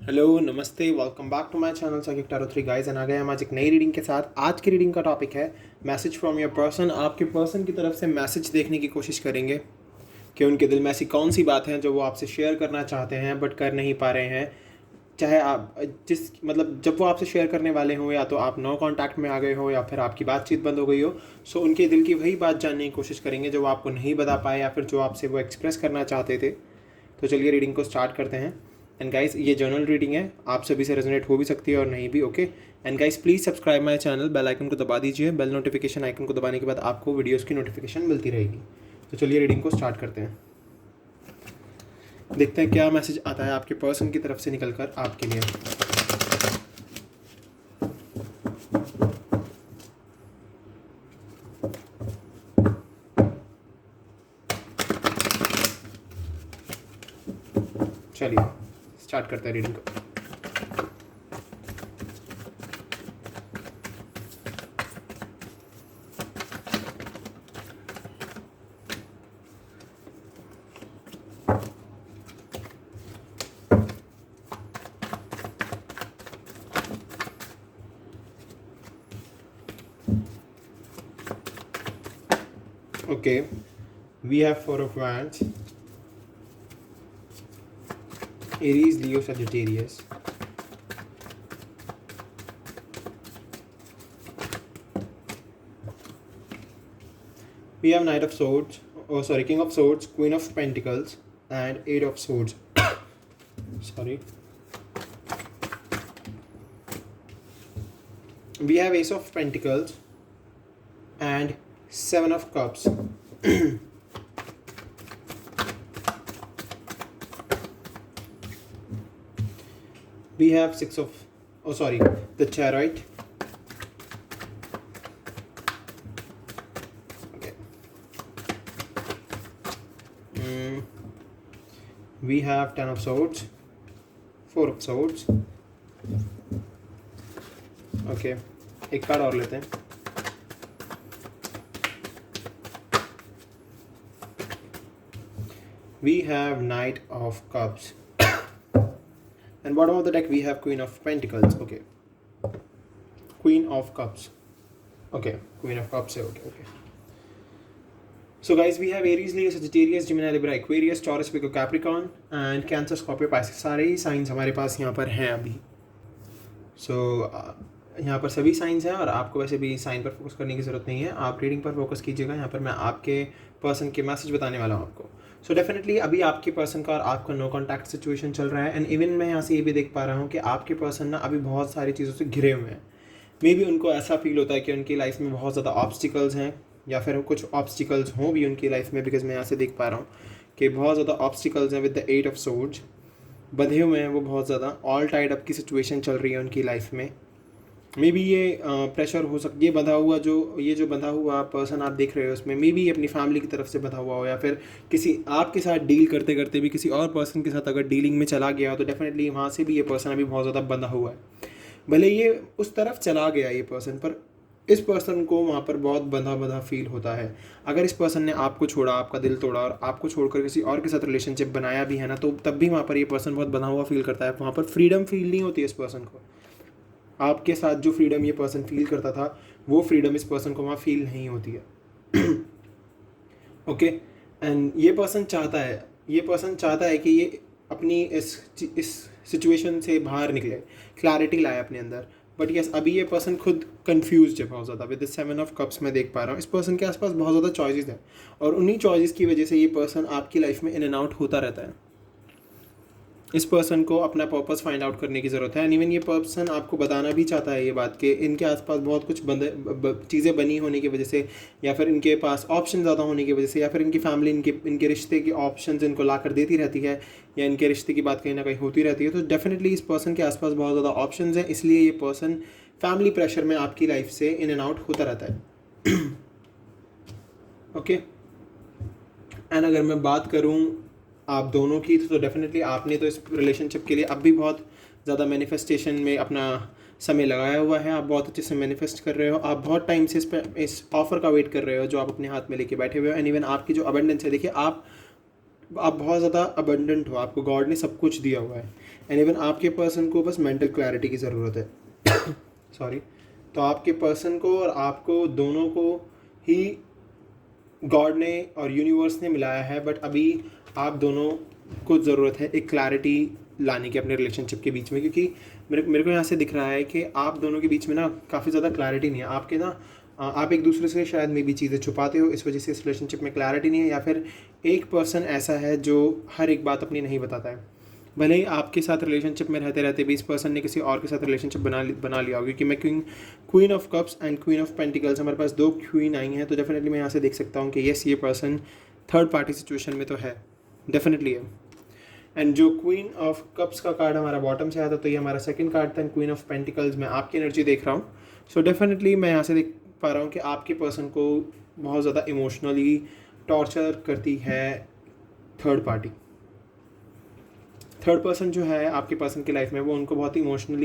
Hello नमस्ते, welcome back to my channel Saqib tarot 3 guys. And आ गए हम आज एक नई रीडिंग के साथ। आज की रीडिंग का टॉपिक है मैसेज फ्रॉम योर पर्सन। आपके पर्सन की तरफ से मैसेज देखने की कोशिश करेंगे कि उनके दिल में ऐसी कौन सी बात है जो वो आपसे शेयर करना चाहते हैं बट कर नहीं पा रहे हैं। चाहे आप जिस मतलब जब वो आपसे शेयर करने वाले हों, या तो आप नो कांटेक्ट में आ गए हो या फिर आपकी बातचीत बंद हो गई हो, सो उनके दिल की वही बात जानने की कोशिश करेंगे जो वो आपको नहीं बता पाए या फिर जो आपसे वो एक्सप्रेस करना चाहते थे। तो चलिए रीडिंग को स्टार्ट करते हैं। एंड गाइस, ये जर्नल रीडिंग है, आप सभी से रेजोनेट हो भी सकती है और नहीं भी। Okay. And guys, please subscribe my channel, bell icon को दबा दीजिए। बेल नोटिफिकेशन आइकन को दबाने के बाद आपको वीडियोस की नोटिफिकेशन मिलती रहेगी। तो चलिए रीडिंग को स्टार्ट करते हैं। देखते हैं क्या मैसेज आता है आपके पर्सन की तरफ से निकल कर आपके लिए। चलिए स्टार्ट करते हैं रीडिंग को। Okay, we have 4 of wands, Aries, Leo, Sagittarius. We have Knight of Swords, King of Swords, Queen of Pentacles, and Eight of Swords. Sorry. We have Ace of Pentacles and Seven of Cups. We have the Chariot. Okay. We have Ten of Swords, Four of Swords. Okay, एक card और लेते हैं। We have Knight of Cups. And bottom of the deck we have Queen of Pentacles. Okay. Queen of Cups. Okay. Queen of Cups है. Okay. So guys, we have Aries, Leo, Sagittarius, Gemini, Libra, Aquarius, Taurus, Virgo, Capricorn and Cancer, Scorpio, Pisces. सारे ही science हमारे पास यहाँ पर हैं अभी। So यहाँ पर सभी साइंस हैं और आपको वैसे भी साइन पर फोकस करने की ज़रूरत नहीं है। आप रीडिंग पर फोकस कीजिएगा। यहाँ पर मैं आपके पर्सन के मैसेज बताने वाला हूँ आपको। सो डेफिनेटली अभी आपके पर्सन का और आपका नो कॉन्टैक्ट सिचुएशन चल रहा है। एंड इवन मैं यहाँ से ये भी देख पा रहा हूँ कि आपके पर्सन ना अभी बहुत सारी चीज़ों से घिरे हुए हैं। मे बी उनको ऐसा फील होता है कि उनकी लाइफ में बहुत ज़्यादा ऑब्स्टिकल्स हैं, या फिर कुछ ऑब्स्टिकल्स हों भी उनकी लाइफ में, बिकॉज मैं यहाँ से देख पा रहा हूँ कि बहुत ज़्यादा ऑब्स्टिकल्स हैं। विद द 8 ऑफ सोर्ड्स बंधे हुए हैं वो बहुत ज़्यादा। ऑल टाइड अप की सिचुएशन चल रही है उनकी लाइफ में। मे बी ये प्रेशर हो सकता, ये बंधा हुआ पर्सन आप देख रहे हो उसमें मे बी अपनी फैमिली की तरफ से बंधा हुआ हो, या फिर किसी आपके साथ डील करते करते भी किसी और पर्सन के साथ अगर डीलिंग में चला गया हो तो डेफिनेटली वहाँ से भी ये पर्सन अभी बहुत ज़्यादा बंधा हुआ है। भले ये उस तरफ चला गया ये पर्सन, पर इस पर्सन को वहाँ पर बहुत बंधा फील होता है। अगर इस पर्सन ने आपको छोड़ा, आपका दिल तोड़ा और आपको छोड़कर किसी और के साथ रिलेशनशिप बनाया भी है ना, तो तब भी वहाँ पर ये पर्सन बहुत बंधा हुआ फील करता है। वहाँ पर फ्रीडम फील नहीं होती है इस पर्सन को। आपके साथ जो फ्रीडम ये पर्सन फील करता था वो फ्रीडम इस पर्सन को वहाँ फील नहीं होती है। ओके। एंड ये पर्सन चाहता है कि ये अपनी इस सिचुएशन से बाहर निकले, क्लैरिटी लाए अपने अंदर। बट यस, अभी ये पर्सन खुद कंफ्यूज है बहुत ज़्यादा। विद द 7 ऑफ कप्स मैं देख पा रहा हूँ इस पर्सन के आसपास बहुत ज़्यादा चॉइसेस हैं, और उन्हीं चॉइसेस की वजह से ये पर्सन आपकी लाइफ में इन एंड आउट होता रहता है। इस पर्सन को अपना पर्पस फाइंड आउट करने की ज़रूरत है। एंड इवन ये पर्सन आपको बताना भी चाहता है ये बात कि इनके आसपास बहुत कुछ चीज़ें बनी होने की वजह से, या फिर इनके पास ऑप्शन ज़्यादा होने की वजह से, या फिर इनकी फैमिली इनके रिश्ते की ऑप्शंस इनको ला कर देती रहती है, या इनके रिश्ते की बात कहीं ना कहीं होती रहती है। तो डेफिनेटली इस पर्सन के आसपास बहुत ज़्यादा ऑप्शन हैं, इसलिए ये पर्सन फैमिली प्रेशर में आपकी लाइफ से इन एंड आउट होता रहता है। ओके। एंड अगर मैं बात करूँ आप दोनों की, तो डेफिनेटली आपने तो इस रिलेशनशिप के लिए अब भी बहुत ज़्यादा मैनिफेस्टेशन में अपना समय लगाया हुआ है। आप बहुत अच्छे से मैनिफेस्ट कर रहे हो। आप बहुत टाइम से इस ऑफ़र का वेट कर रहे हो जो आप अपने हाथ में लेके बैठे हुए हो। एंड इवन आपकी जो अबंडेंस है, देखिए आप आप बहुत ज़्यादा अबंडेंट हो, आपको गॉड ने सब कुछ दिया हुआ है, एंड इवन आपके पर्सन को बस मेंटल क्लैरिटी की ज़रूरत है सॉरी। तो आपके पर्सन को और आपको दोनों को ही गॉड ने और यूनिवर्स ने मिलाया है, बट अभी आप दोनों को ज़रूरत है एक क्लैरिटी लाने की अपने रिलेशनशिप के बीच में, क्योंकि मेरे को यहाँ से दिख रहा है कि आप दोनों के बीच में ना काफ़ी ज़्यादा क्लैरिटी नहीं है आपके ना। आप एक दूसरे से शायद में भी चीज़ें छुपाते हो, इस वजह से इस रिलेशनशिप में क्लैरिटी नहीं है, या फिर एक पर्सन ऐसा है जो हर एक बात अपनी नहीं बताता है। भले ही आपके साथ रिलेशनशिप में रहते रहते भी इस पर्सन ने किसी और के साथ रिलेशनशिप बना लिया होगा, क्योंकि मैं queen of cups and queen of pentacles, हमारे पास 2 क्वीन आई हैं, तो डेफिनेटली मैं यहाँ से देख सकता हूँ कि येस ये पर्सन थर्ड पार्टी सिचुएशन में तो है, डेफिनेटली है। एंड जो क्वीन ऑफ कप्स का कार्ड हमारा बॉटम से आया था, तो ये हमारा सेकंड कार्ड था। क्वीन ऑफ पेंटिकल्स में आपकी एनर्जी देख रहा हूँ, सो डेफिनेटली मैं यहाँ से देख पा रहा हूँ कि आपके पर्सन को बहुत ज़्यादा इमोशनली टॉर्चर करती है थर्ड पार्टी। थर्ड पर्सन जो है आपके पर्सन की लाइफ में, वो उनको बहुत इमोशनल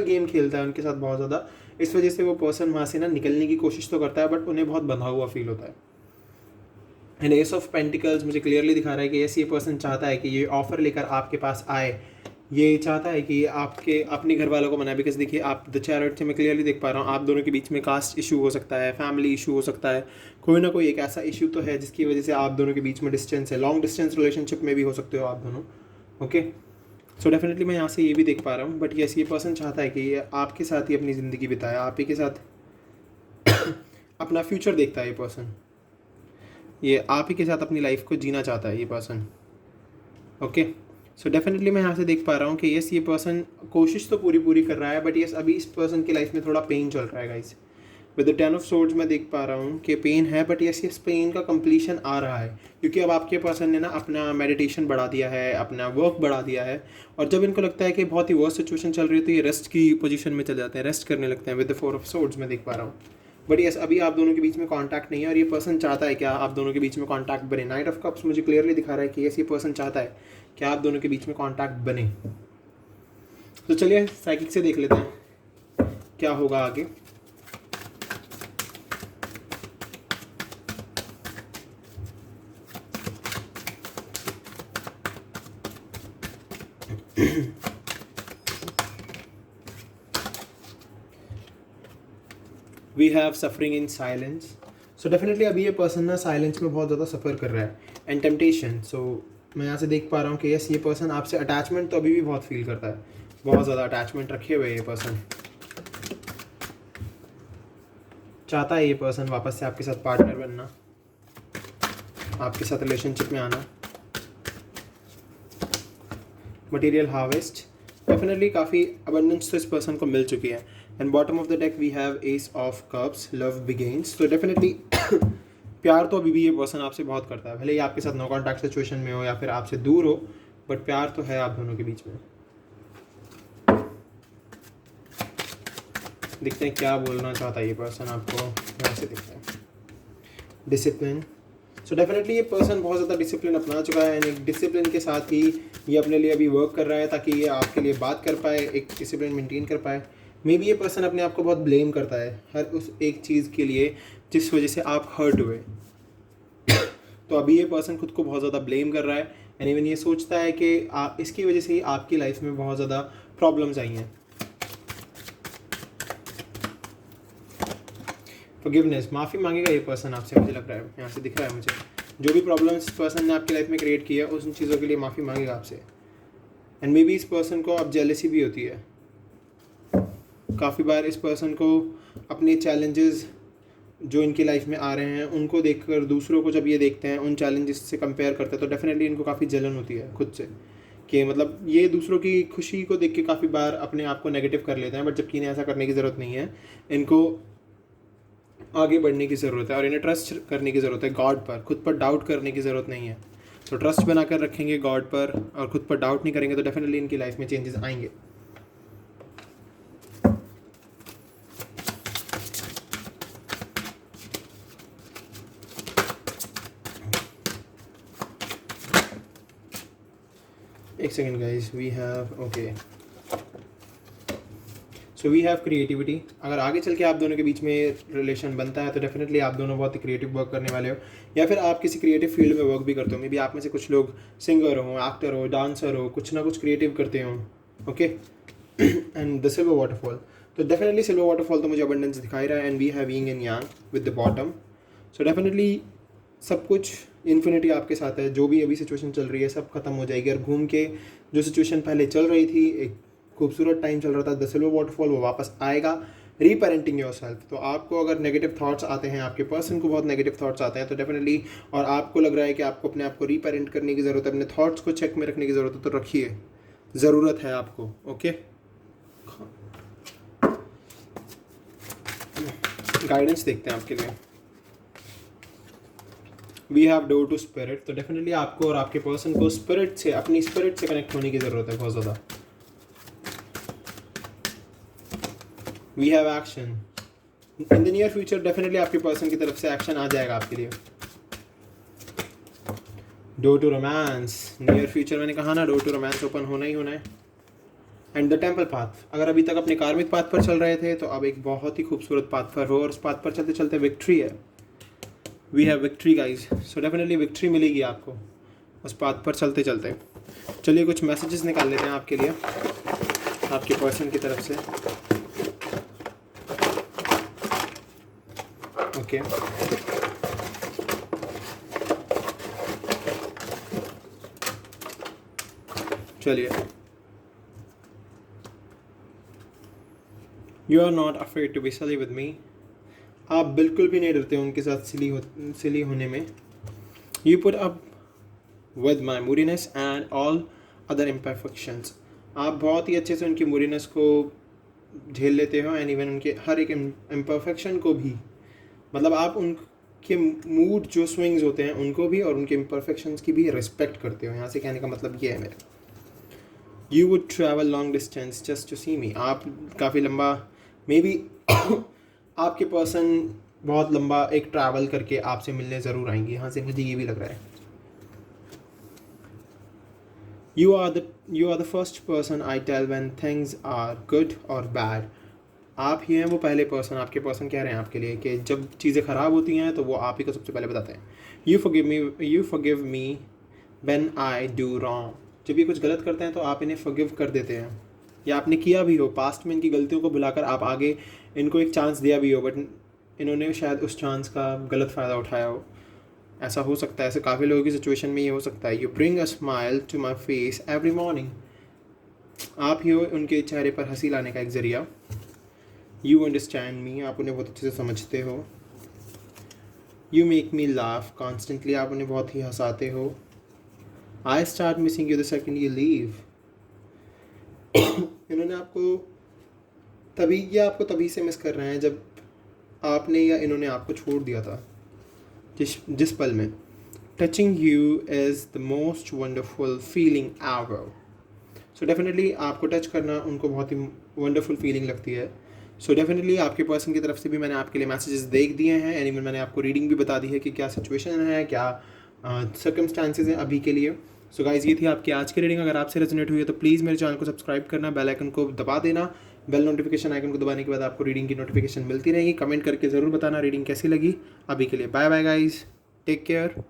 गेम खेलता है उनके साथ बहुत ज़्यादा, इस वजह से वो पर्सन वहाँ से ना निकलने की कोशिश तो करता है, बट उन्हें बहुत बंधा हुआ फील होता है। एंड एस ऑफ पेंटिकल्स मुझे क्लियरली दिखा रहा है कि ये पर्सन चाहता है कि ये ऑफर लेकर आपके पास आए, ये चाहता है कि आपके अपने घर वालों को मनाए, बिकॉज देखिए आप द चैरिट से मैं क्लियरली देख पा रहा हूँ आप दोनों के बीच में कास्ट इशू हो सकता है, फैमिली इशू हो सकता है, कोई ना कोई एक ऐसा इशू तो है जिसकी वजह से आप दोनों के बीच में डिस्टेंस है। लॉन्ग डिस्टेंस रिलेशनशिप में भी हो सकते हो आप दोनों, ओके। सो डेफिनेटली मैं यहाँ से ये भी देख पा रहा हूँ, बट यस ये पर्सन चाहता है कि ये आपके साथ ही अपनी ज़िंदगी बिताए, आप ही के साथ अपना फ्यूचर देखता है ये पर्सन, ये आप ही के साथ अपनी लाइफ को जीना चाहता है ये पर्सन, ओके। सो डेफिनेटली मैं यहाँ से देख पा रहा हूँ कि यस ये पर्सन कोशिश तो पूरी कर रहा है, बट यस अभी इस पर्सन की लाइफ में थोड़ा पेन चल रहा है guys. With the 10 of swords मैं देख पा रहा हूँ कि पेन है, बट यस इस पेन का कंप्लीशन आ रहा है, क्योंकि अब आपके पर्सन ने ना अपना मेडिटेशन बढ़ा दिया है, अपना वर्क बढ़ा दिया है, और जब इनको लगता है कि बहुत ही वर्स्ट सिचुएशन चल रही है तो ये रेस्ट की पोजीशन में चले जाते हैं, रेस्ट करने लगते हैं। विद द 4 ऑफ सोर्ड्स मैं देख पा रहा हूँ, बट यस अभी आप दोनों के बीच में कॉन्टैक्ट नहीं है, और ये पर्सन चाहता है कि आप दोनों के बीच में कॉन्टैक्ट बने। नाइट ऑफ कप्स मुझे क्लियरली दिखा रहा है कि यस ये पर्सन चाहता है कि आप दोनों के बीच में कॉन्टैक्ट बने। तो चलिए साइकिक से देख लेते हैं क्या होगा आगे। We have suffering in silence, so definitely अभी ये पर्सन ना साइलेंस में बहुत ज़्यादा सफ़र कर रहा है, एंड टेम्पटेशन। सो मैं यहाँ से देख पा रहा हूँ कि यस ये पर्सन आपसे अटैचमेंट तो अभी भी बहुत फील करता है, बहुत ज़्यादा अटैचमेंट रखे हुए ये पर्सन, चाहता है ये पर्सन वापस से आपके साथ पार्टनर बनना, आपके साथ रिलेशनशिप में आना। मटेरियल हार्वेस्ट, डेफिनेटली काफ़ी अबंडेंस तो इस पर्सन को मिल चुकी है। And bottom of the deck we have ace of cups, love begins. तो डेफिनेटली प्यार तो अभी भी ये पर्सन आपसे बहुत करता है, भले ही आपके साथ नो कॉन्टैक्ट सिचुएशन में हो या फिर आपसे दूर हो, बट प्यार तो है आप दोनों के बीच में। देखते हैं क्या बोलना चाहता है ये पर्सन आपको, यहाँ से देखते हैं। डिसिप्लिन, सो डेफिनेटली ये पर्सन बहुत ज़्यादा डिसिप्लिन अपना चुका है, एंड एक डिसिप्लिन के साथ ही ये अपने लिए अभी वर्क कर रहा है ताकि ये आपके लिए बात कर पाए, एक डिसिप्लिन मेंटेन कर पाए। मे बी ये पर्सन अपने आप को बहुत ब्लेम करता है हर उस एक चीज़ के लिए जिस वजह से आप हर्ट हुए। तो अभी ये पर्सन खुद को बहुत ज़्यादा ब्लेम कर रहा है, एंड इवन ये सोचता है कि इसकी वजह से ही आपकी लाइफ में बहुत ज़्यादा प्रॉब्लम्स आई हैं। फॉरगिवनेस, माफ़ी मांगेगा ये पर्सन आपसे, मुझे लग रहा है, यहाँ से दिख रहा है मुझे। जो भी प्रॉब्लम्स पर्सन ने आपकी लाइफ में क्रिएट किया है उन चीज़ों के लिए माफ़ी मांगेगा आपसे। एंड मे बी इस पर्सन को अब जेलसी भी होती है, काफ़ी बार इस पर्सन को अपने चैलेंजेस जो इनकी लाइफ में आ रहे हैं उनको देखकर दूसरों को जब ये देखते हैं उन चैलेंजेस से कंपेयर करते हैं, तो डेफिनेटली इनको काफ़ी जलन होती है खुद से, कि मतलब ये दूसरों की खुशी को देख के काफ़ी बार अपने आप को नेगेटिव कर लेते हैं, बट जबकि इन्हें ऐसा करने की ज़रूरत नहीं है। इनको आगे बढ़ने की ज़रूरत है और इन्हें ट्रस्ट करने की ज़रूरत है गॉड पर, खुद पर डाउट करने की ज़रूरत नहीं है। तो ट्रस्ट बनाकर रखेंगे गॉड पर और खुद पर डाउट नहीं करेंगे तो डेफिनेटली इनकी लाइफ में चेंजेस आएंगे। एक second guys, we have okay, so we have creativity. अगर आगे चल के आप दोनों के बीच में रिलेशन बनता है तो डेफिनेटली आप दोनों बहुत ही क्रिएटिव वर्क करने वाले हो, या फिर आप किसी क्रिएटिव फील्ड में वर्क भी करते हो। मे बी आप में से कुछ लोग सिंगर हो, एक्टर हो, डांसर हो, कुछ ना कुछ क्रिएटिव करते हो। Okay and the silver waterfall, तो डेफिनेटली सिल्वर वाटरफॉल तो मुझे अबंडेंस दिखा ही रहा है। And we have yin and yang with the bottom. So definitely सब कुछ इन्फिनिटी आपके साथ है। जो भी अभी सिचुएशन चल रही है सब खत्म हो जाएगी, और घूम के जो सिचुएशन पहले चल रही थी, एक खूबसूरत टाइम चल रहा था, द सिल्वर वाटरफॉल, वो वापस आएगा। रीपेरेंटिंग योरसेल्फ, तो आपको अगर नेगेटिव थॉट्स आते हैं, आपके पर्सन को बहुत नेगेटिव थॉट्स आते हैं, तो डेफिनेटली, और आपको लग रहा है कि आपको अपने आप को रीपेरेंट करने की ज़रूरत है, अपने थॉट्स को चेक में रखने की ज़रूरत है, तो रखिए, ज़रूरत है आपको। ओके, गाइडेंस देखते हैं आपके लिए। We have door to spirit, तो डेफिनेटली आपको और आपके पर्सन को स्पिरिट से, अपनी स्पिरिट से कनेक्ट होने की ज़रूरत है बहुत ज़्यादा। We have action, in the near future definitely आपके पर्सन की तरफ से एक्शन आ जाएगा आपके लिए। Door to romance, near future मैंने कहा ना, डोर टू रोमांस ओपन होना ही होना है। एंड द टेम्पल पाथ, अगर अभी तक अपने कार्मिक पाथ पर चल रहे थे तो अब एक बहुत ही खूबसूरत पाथ पर हो, और उस पाथ पर चलते चलते विक्ट्री है। We have victory guys, so definitely victory मिलेगी आपको उस पाथ पर चलते चलते। चलिए कुछ मैसेजेस निकाल लेते हैं आपके लिए, आपके पर्सन की तरफ से। ओके चलिए, you are not afraid to be silly with me, आप बिल्कुल भी नहीं डरते उनके साथ सिली होने में। You put up with my मूडीनेस and all other imperfections, आप बहुत ही अच्छे से उनकी मूडीनेस को झेल लेते हो, एंड इवन उनके हर एक इम्परफेक्शन को भी, मतलब आप उनके मूड जो स्विंग्स होते हैं उनको भी, और उनके इम्परफेक्शंस की भी रिस्पेक्ट करते हो। यहाँ से कहने का मतलब ये है मेरा। You would travel long distance just to see me, आप काफ़ी लंबा, मे बी आपके पर्सन बहुत लंबा एक ट्रैवल करके आपसे मिलने ज़रूर आएंगे, यहाँ से मुझे ये भी लग रहा है। You are the first person I tell when things are good और बैड, आप ही हैं वो पहले पर्सन, आपके पर्सन कह रहे हैं आपके लिए कि जब चीज़ें ख़राब होती हैं तो वो आप ही को सबसे पहले बताते हैं। You forgive me when I do wrong, जब ये कुछ गलत करते हैं तो आप इन्हें फॉरगिव कर देते हैं, या आपने किया भी हो पास्ट में, इनकी गलतियों को भुलाकर आप आगे इनको एक चांस दिया भी हो, बट इन्होंने शायद उस चांस का गलत फ़ायदा उठाया हो। ऐसा हो सकता है, ऐसे काफ़ी लोगों की सिचुएशन में ये हो सकता है। You bring a smile to my face every morning, आप ही हो उनके चेहरे पर हंसी लाने का एक ज़रिया। यू अंडरस्टैंड मी, आप उन्हें बहुत अच्छे से समझते हो। You make me laugh constantly, आप उन्हें बहुत ही हंसाते हो। I start missing you the second you leave, इन्होंने आपको तभी से मिस कर रहे हैं जब आपने या इन्होंने आपको छोड़ दिया था, जिस पल में। Touching you is the most wonderful feeling ever, so definitely आपको टच करना उनको बहुत ही वंडरफुल फीलिंग लगती है। सो डेफिनेटली आपके पर्सन की तरफ से भी मैंने आपके लिए मैसेजेस देख दिए हैं, एंड इवन मैंने आपको रीडिंग भी बता दी है कि क्या सिचुएशन है, क्या सर्कमस्टांसेस हैं अभी के लिए। सो गाइज, ये थी आपकी आज की रीडिंग। अगर आपसे रेजोनेट हुई है तो प्लीज़ मेरे चैनल को सब्सक्राइब करना, बेल आइकन को दबा देना। बेल नोटिफिकेशन आइकन को दबाने के बाद आपको रीडिंग की नोटिफिकेशन मिलती रहेगी। कमेंट करके ज़रूर बताना रीडिंग कैसी लगी। अभी के लिए bye bye guys, take care.